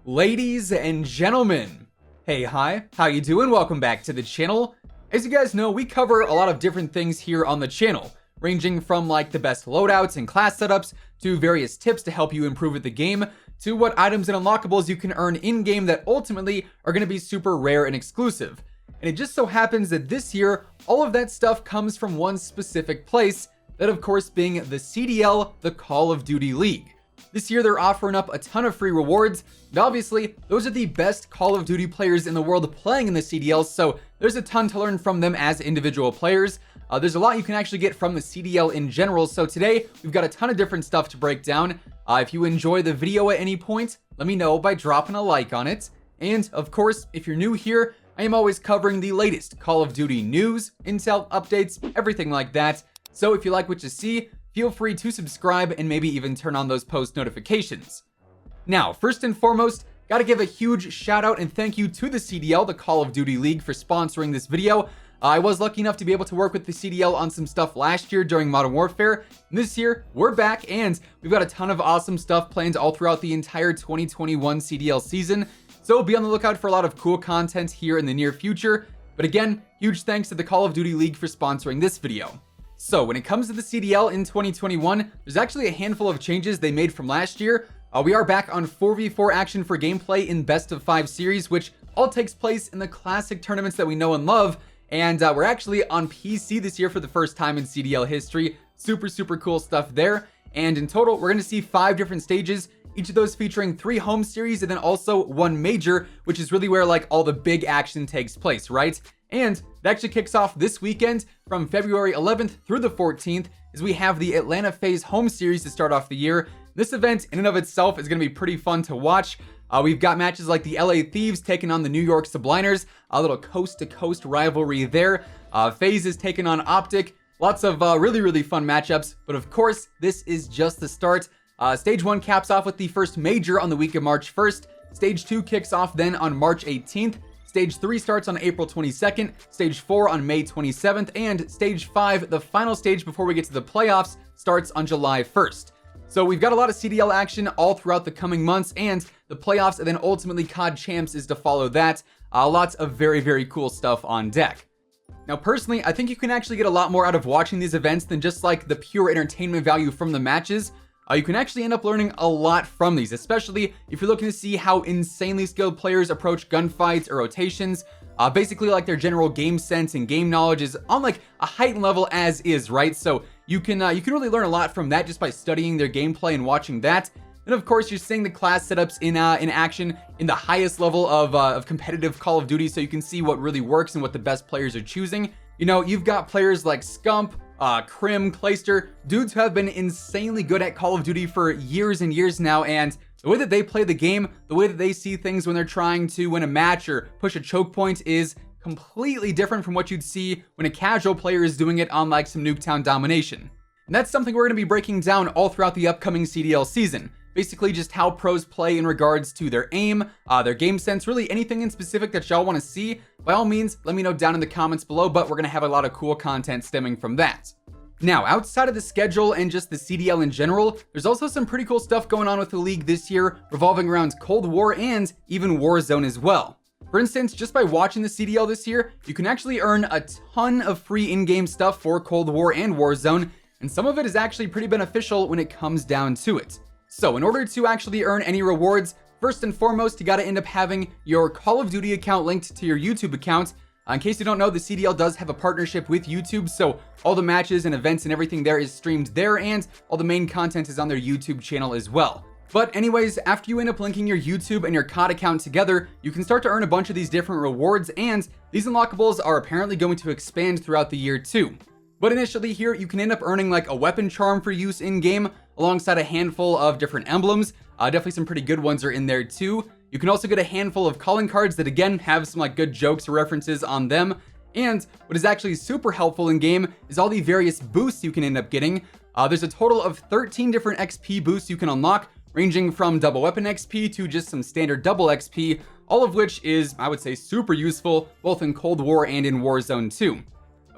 Ladies and gentlemen, hey, hi, how you doing? Welcome back to the channel. As you guys know, we cover a lot of different things here on the channel, ranging from like the best loadouts and class setups to various tips to help you improve at the game to what items and unlockables you can earn in-game that ultimately are going to be super rare and exclusive. And it just so happens that this year, all of that stuff comes from one specific place, that of course being the CDL, the Call of Duty League. This year they're offering up a ton of free rewards, and obviously those are the best Call of Duty players in the world playing in the CDL, so there's a ton to learn from them as individual players. There's a lot you can actually get from the CDL in general, so today we've got a ton of different stuff to break down. If you enjoy the video at any point, let me know by dropping a like on it. And of course, if you're new here, I am always covering the latest Call of Duty news, intel, updates, everything like that. So if you like what you see, feel free to subscribe and maybe even turn on those post notifications. Now, first and foremost, gotta give a huge shout out and thank you to the CDL, the Call of Duty League, for sponsoring this video. I was lucky enough to be able to work with the CDL on some stuff last year during Modern Warfare. And this year, we're back and we've got a ton of awesome stuff planned all throughout the entire 2021 CDL season. So be on the lookout for a lot of cool content here in the near future. But again, huge thanks to the Call of Duty League for sponsoring this video. So when it comes to the CDL in 2021, there's actually a handful of changes they made from last year. We are back on 4v4 action for gameplay in Best of 5 series, which all takes place in the classic tournaments that we know and love. And we're actually on PC this year for the first time in CDL history. Super cool stuff there. And in total, we're going to see 5 different stages, each of those featuring 3 home series and then also 1 major, which is really where like all the big action takes place, right? And it actually kicks off this weekend from February 11th through the 14th as we have the Atlanta FaZe home series to start off the year. This event in and of itself is going to be pretty fun to watch. We've got matches like the LA Thieves taking on the New York Subliners, a little coast-to-coast rivalry there. FaZe is taking on Optic. Lots of really fun matchups, but of course, this is just the start. Stage 1 caps off with the first major on the week of March 1st. Stage 2 kicks off then on March 18th. Stage 3 starts on April 22nd, Stage 4 on May 27th, and Stage 5, the final stage before we get to the playoffs, starts on July 1st. So we've got a lot of CDL action all throughout the coming months, and the playoffs and then ultimately COD Champs is to follow that. Lots of very cool stuff on deck. Now personally, I think you can actually get a lot more out of watching these events than just like the pure entertainment value from the matches. You can actually end up learning a lot from these, especially if you're looking to see how insanely skilled players approach gunfights or rotations. Basically like their general game sense and game knowledge is on like a heightened level as is, right? So you can really learn a lot from that just by studying their gameplay and watching that. And of course, you're seeing the class setups in action in the highest level of competitive Call of Duty, so you can see what really works and what the best players are choosing. You know, you've got players like Scump, Krim, Clayster, dudes who have been insanely good at Call of Duty for years and years now, and the way that they play the game, the way that they see things when they're trying to win a match or push a choke point is completely different from what you'd see when a casual player is doing it on like some Nuketown domination. And that's something we're going to be breaking down all throughout the upcoming CDL season. Basically just how pros play in regards to their aim, their game sense, really anything in specific that y'all want to see. By all means, let me know down in the comments below, but we're going to have a lot of cool content stemming from that. Now, outside of the schedule and just the CDL in general, there's also some pretty cool stuff going on with the league this year, revolving around Cold War and even Warzone as well. For instance, just by watching the CDL this year, you can actually earn a ton of free in-game stuff for Cold War and Warzone, and some of it is actually pretty beneficial when it comes down to it. So in order to actually earn any rewards, first and foremost, you gotta end up having your Call of Duty account linked to your YouTube account. In case you don't know, the CDL does have a partnership with YouTube, so all the matches and events and everything there is streamed there, and all the main content is on their YouTube channel as well. But anyways, after you end up linking your YouTube and your COD account together, you can start to earn a bunch of these different rewards, and these unlockables are apparently going to expand throughout the year too. But initially here, you can end up earning like a weapon charm for use in-game, alongside a handful of different emblems. Definitely some pretty good ones are in there too. You can also get a handful of calling cards that again have some like good jokes or references on them. And what is actually super helpful in game is all the various boosts you can end up getting. There's a total of 13 different XP boosts you can unlock, ranging from double weapon XP to just some standard double XP, all of which is, I would say, super useful both in Cold War and in Warzone too.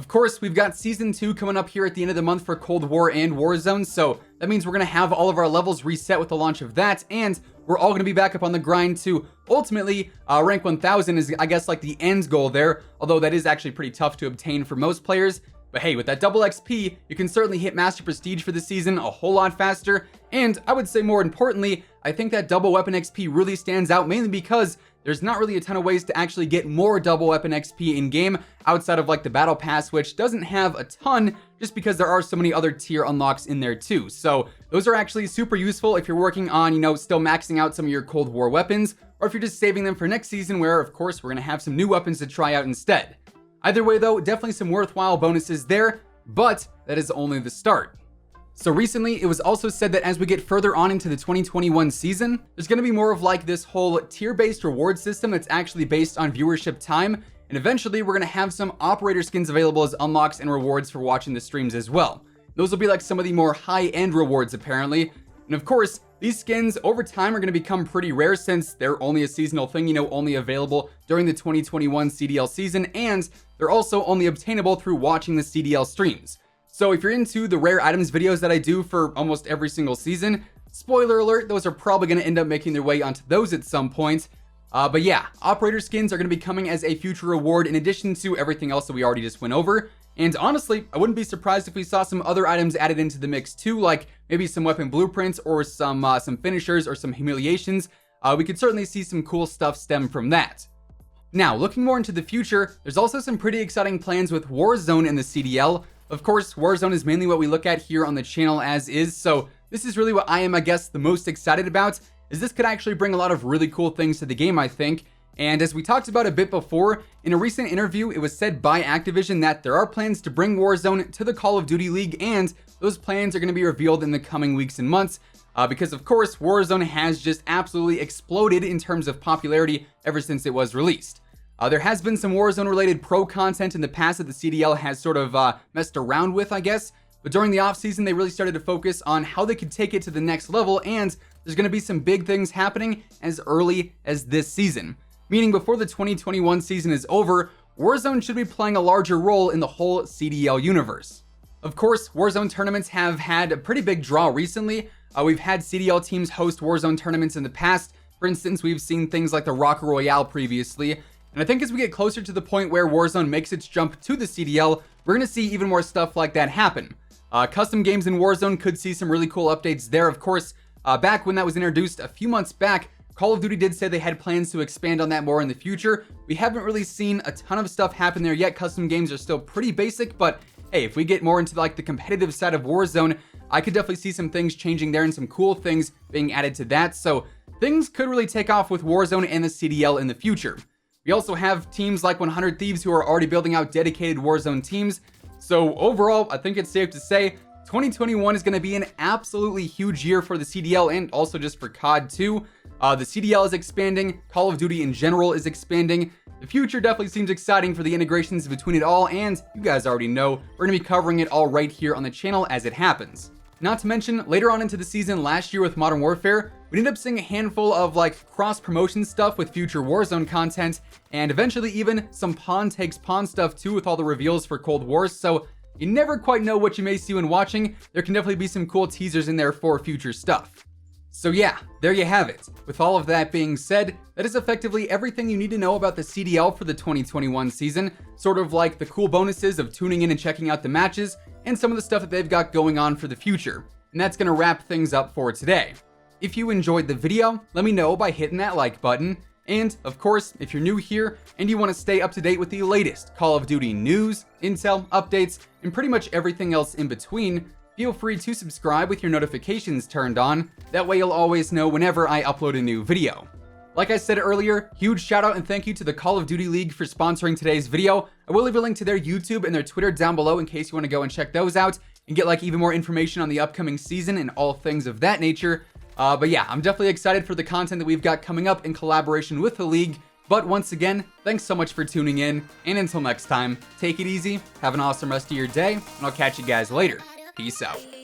Of course, we've got Season 2 coming up here at the end of the month for Cold War and Warzone, so that means we're going to have all of our levels reset with the launch of that, and we're all going to be back up on the grind to ultimately rank 1000 is, I guess, like the end goal there, although that is actually pretty tough to obtain for most players. But hey, with that double XP, you can certainly hit Master Prestige for the season a whole lot faster, and I would say more importantly, I think that double weapon XP really stands out mainly because there's not really a ton of ways to actually get more double weapon XP in game outside of like the battle pass, which doesn't have a ton just because there are so many other tier unlocks in there too. So those are actually super useful if you're working on, still maxing out some of your Cold War weapons, or if you're just saving them for next season where of course we're gonna have some new weapons to try out instead. Either way though, definitely some worthwhile bonuses there, but that is only the start. So recently, it was also said that as we get further on into the 2021 season, there's going to be more of like this whole tier-based reward system that's actually based on viewership time, and eventually we're going to have some operator skins available as unlocks and rewards for watching the streams as well. Those will be like some of the more high-end rewards apparently, and of course, these skins over time are going to become pretty rare since they're only a seasonal thing, only available during the 2021 CDL season, and they're also only obtainable through watching the CDL streams. So if you're into the rare items videos that I do for almost every single season, spoiler alert, those are probably going to end up making their way onto those at some point. But yeah, operator skins are going to be coming as a future reward in addition to everything else that we already just went over. And honestly, I wouldn't be surprised if we saw some other items added into the mix too, like maybe some weapon blueprints or some finishers or some humiliations. We could certainly see some cool stuff stem from that. Now, looking more into the future, there's also some pretty exciting plans with Warzone in the CDL. Of course, Warzone is mainly what we look at here on the channel as is, so this is really what I am, I guess, the most excited about, is this could actually bring a lot of really cool things to the game, I think. And as we talked about a bit before, in a recent interview, it was said by Activision that there are plans to bring Warzone to the Call of Duty League, and those plans are going to be revealed in the coming weeks and months, because of course, Warzone has just absolutely exploded in terms of popularity ever since it was released. There has been some Warzone-related pro content in the past that the CDL has sort of messed around with, I guess. But during the offseason, they really started to focus on how they could take it to the next level, and there's going to be some big things happening as early as this season. Meaning before the 2021 season is over, Warzone should be playing a larger role in the whole CDL universe. Of course, Warzone tournaments have had a pretty big draw recently. We've had CDL teams host Warzone tournaments in the past. For instance, we've seen things like the Rocket Royale previously. And I think as we get closer to the point where Warzone makes its jump to the CDL, we're going to see even more stuff like that happen. Custom games in Warzone could see some really cool updates there. Of course, back when that was introduced a few months back, Call of Duty did say they had plans to expand on that more in the future. We haven't really seen a ton of stuff happen there yet. Custom games are still pretty basic, but hey, if we get more into like the competitive side of Warzone, I could definitely see some things changing there and some cool things being added to that. So things could really take off with Warzone and the CDL in the future. We also have teams like 100 Thieves who are already building out dedicated Warzone teams. So overall, I think it's safe to say 2021 is going to be an absolutely huge year for the CDL and also just for COD 2. The CDL is expanding, Call of Duty in general is expanding. The future definitely seems exciting for the integrations between it all, and you guys already know we're going to be covering it all right here on the channel as it happens. Not to mention, later on into the season last year with Modern Warfare, we ended up seeing a handful of like cross-promotion stuff with future Warzone content, and eventually even some pawn takes pawn stuff too with all the reveals for Cold War, so you never quite know what you may see when watching. There can definitely be some cool teasers in there for future stuff. So yeah, there you have it. With all of that being said, that is effectively everything you need to know about the CDL for the 2021 season, sort of like the cool bonuses of tuning in and checking out the matches, and some of the stuff that they've got going on for the future. And that's going to wrap things up for today. If you enjoyed the video, let me know by hitting that like button. And of course, if you're new here and you want to stay up to date with the latest Call of Duty news, intel, updates, and pretty much everything else in between, feel free to subscribe with your notifications turned on. That way you'll always know whenever I upload a new video. Like I said earlier, huge shout out and thank you to the Call of Duty League for sponsoring today's video. I will leave a link to their YouTube and their Twitter down below in case you want to go and check those out and get like even more information on the upcoming season and all things of that nature. But yeah, I'm definitely excited for the content that we've got coming up in collaboration with the League. But once again, thanks so much for tuning in, and until next time, take it easy, have an awesome rest of your day, and I'll catch you guys later. Peace out.